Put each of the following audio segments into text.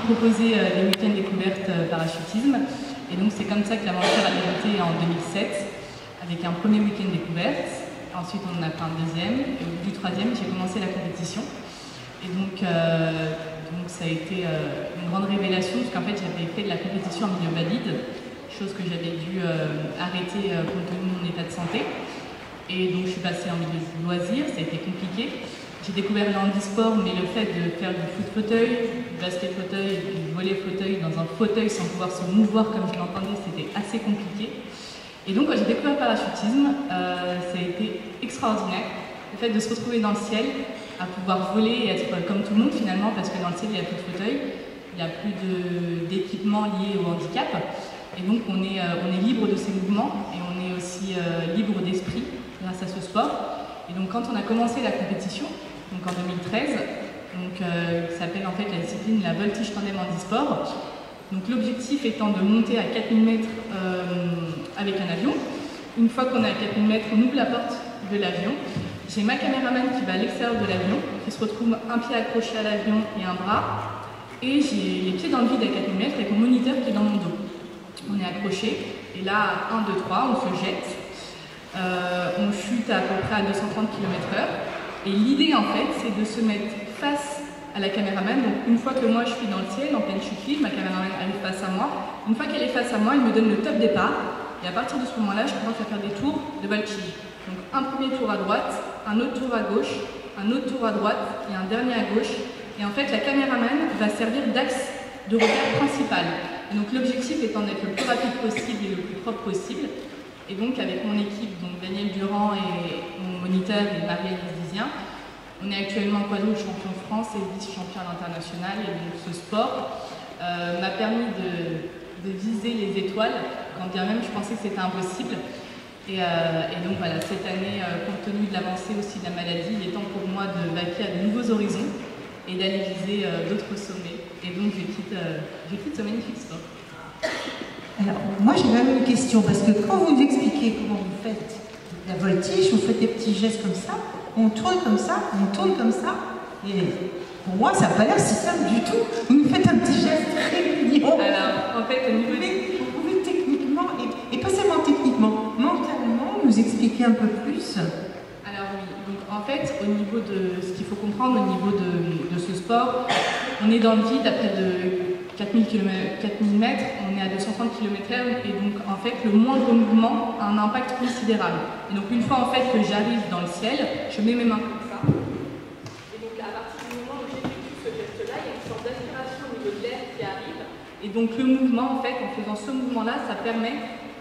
proposer des week-ends découvertes parachutisme. Et donc c'est comme ça que l'aventure a débuté en 2007, avec un premier week-end découverte. Ensuite on en a fait un deuxième, et au bout du troisième j'ai commencé la compétition. Et donc ça a été une grande révélation, parce qu'en fait j'avais fait de la compétition en milieu valide, chose que j'avais dû arrêter compte tenu de mon état de santé. Et donc je suis passée en milieu de loisirs, ça a été compliqué. J'ai découvert le handisport, mais le fait de faire du foot fauteuil, du basket fauteuil, du volley fauteuil dans un fauteuil sans pouvoir se mouvoir comme je l'entendais, c'était assez compliqué. Et donc quand j'ai découvert le parachutisme, ça a été extraordinaire. Le fait de se retrouver dans le ciel, à pouvoir voler et être comme tout le monde finalement, parce que dans le ciel il n'y a plus de fauteuil, il n'y a plus d'équipement lié au handicap. Et donc on est libre de ses mouvements et on est aussi libre d'esprit grâce à ce sport. Et donc quand on a commencé la compétition, donc en 2013, qui s'appelle en fait la discipline la voltige tandem handisport. Donc l'objectif étant de monter à 4000 mètres avec un avion. Une fois qu'on est à 4000 mètres, on ouvre la porte de l'avion. J'ai ma caméraman qui va à l'extérieur de l'avion, qui se retrouve un pied accroché à l'avion et un bras. Et j'ai les pieds dans le vide à 4000 mètres avec mon moniteur qui est dans mon dos. On est accroché, et là, à 1, 2, 3, on se jette. On chute à peu près à 230 km/h. Et l'idée, en fait, c'est de se mettre face à la caméraman. Donc, une fois que moi, je suis dans le ciel, en pleine chute libre, ma caméraman arrive face à moi. Une fois qu'elle est face à moi, elle me donne le top départ. Et à partir de ce moment-là, je commence à faire des tours de voltige. Donc, un premier tour à droite, un autre tour à gauche, un autre tour à droite et un dernier à gauche. Et en fait, la caméraman va servir d'axe de repère principal. Et donc, l'objectif étant d'être le plus rapide possible et le plus propre possible. Et donc avec mon équipe, donc Daniel Durand et mon moniteur et Marie-Alice Dizien, on est actuellement quadruple champion de France et vice-champion à l'international. Et donc ce sport m'a permis de viser les étoiles, quand bien même je pensais que c'était impossible. Et donc voilà, cette année, compte tenu de l'avancée aussi de la maladie, il est temps pour moi de vaquer à de nouveaux horizons et d'aller viser d'autres sommets. Et donc je quitte ce magnifique sport. Alors, moi j'ai même une question, parce que quand vous expliquez comment vous faites la voltige, vous faites des petits gestes comme ça, on tourne comme ça, on tourne comme ça, et pour moi ça n'a pas l'air si simple du tout. Vous nous faites un petit geste très mignon. Alors, en fait, au niveau vous pouvez techniquement, et pas seulement techniquement, mentalement, nous expliquer un peu plus. Alors oui, donc en fait, au niveau de ce qu'il faut comprendre, au niveau de ce sport, on est dans le vide à près de 4000 mètres, on est à 230 km/h et donc en fait le moindre mouvement a un impact considérable. Et donc une fois en fait que j'arrive dans le ciel, je mets mes mains comme ça. Et donc à partir du moment où j'effectue ce geste-là, il y a une sorte d'aspiration au niveau de l'air qui arrive. Et donc le mouvement en fait, en faisant ce mouvement-là, ça permet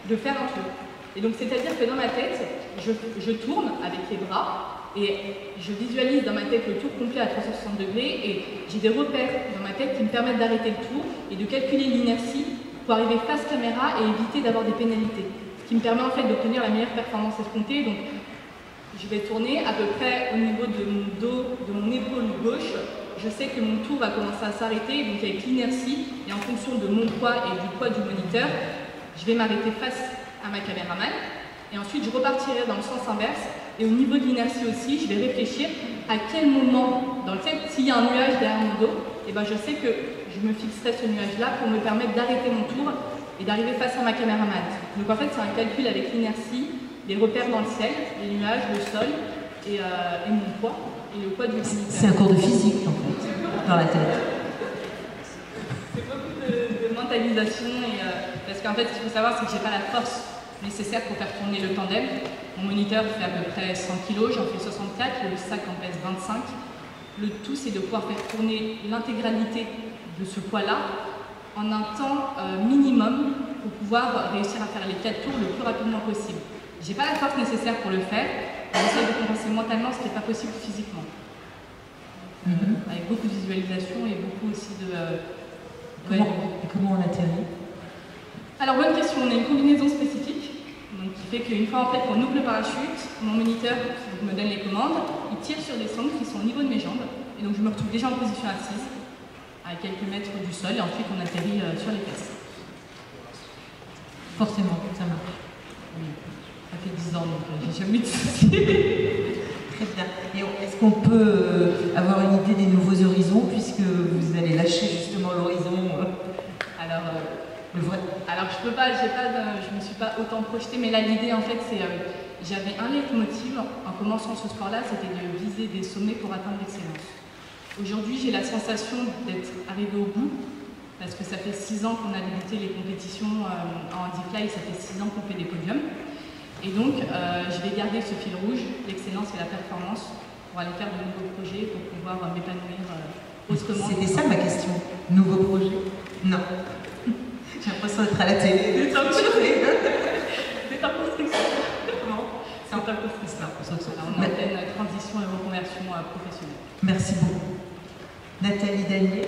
de faire un tour. Et donc c'est-à-dire que dans ma tête, je tourne avec les bras. Et je visualise dans ma tête le tour complet à 360 degrés et j'ai des repères dans ma tête qui me permettent d'arrêter le tour et de calculer l'inertie pour arriver face caméra et éviter d'avoir des pénalités. Ce qui me permet en fait d'obtenir la meilleure performance escomptée. Donc je vais tourner à peu près au niveau de mon dos, de mon épaule gauche. Je sais que mon tour va commencer à s'arrêter, donc avec l'inertie et en fonction de mon poids et du poids du moniteur, je vais m'arrêter face à ma caméraman. Et ensuite, je repartirai dans le sens inverse. Et au niveau de l'inertie aussi, je vais réfléchir à quel moment, dans le fait, s'il y a un nuage derrière mon dos, et ben je sais que je me fixerai ce nuage-là pour me permettre d'arrêter mon tour et d'arriver face à ma caméraman. Donc en fait, c'est un calcul avec l'inertie, les repères dans le ciel, les nuages, le sol et mon poids et le poids du moniteur. C'est un cours de physique, en fait, dans la tête. C'est beaucoup de mentalisation, parce qu'en fait, ce qu'il faut savoir, c'est que je n'ai pas la force nécessaire pour faire tourner le tandem. Mon moniteur fait à peu près 100 kg, j'en fais 64, le sac en pèse 25. Le tout, c'est de pouvoir faire tourner l'intégralité de ce poids-là en un temps minimum pour pouvoir réussir à faire les 4 tours le plus rapidement possible. Je n'ai pas la force nécessaire pour le faire, j'essaie de compenser mentalement ce qui n'est pas possible physiquement. Avec beaucoup de visualisation et beaucoup aussi de... Comment on atterrit? Alors, bonne question, on a une combinaison spécifique. Donc, qui fait qu'une fois en fait qu'on ouvre le parachute, mon moniteur me donne les commandes, il tire sur des sangles qui sont au niveau de mes jambes, et donc je me retrouve déjà en position assise, à quelques mètres du sol, et ensuite on atterrit sur les fesses. Forcément, ça marche. Oui. Ça fait 10 ans, donc j'ai jamais eu de soucis. Très bien. Et est-ce qu'on peut avoir une idée des nouveaux horizons, puisque vous allez lâcher justement l'horizon Alors, le vrai. alors je me suis pas autant projetée, mais là l'idée en fait c'est, j'avais un leitmotiv en commençant ce sport-là, c'était de viser des sommets pour atteindre l'excellence. Aujourd'hui j'ai la sensation d'être arrivée au bout, parce que ça fait 6 ans qu'on a débuté les compétitions en handifly, ça fait 6 ans qu'on fait des podiums. Et donc, je vais garder ce fil rouge, l'excellence et la performance, pour aller faire de nouveaux projets, pour pouvoir m'épanouir autrement. C'était ça ma question. Nouveaux projets? Non. J'ai l'impression d'être à la télé. C'est en construction. C'est en construction. Comment? C'est en construction. Alors, on est en pleine transition et reconversion professionnelle. Merci beaucoup. Nathalie Danier.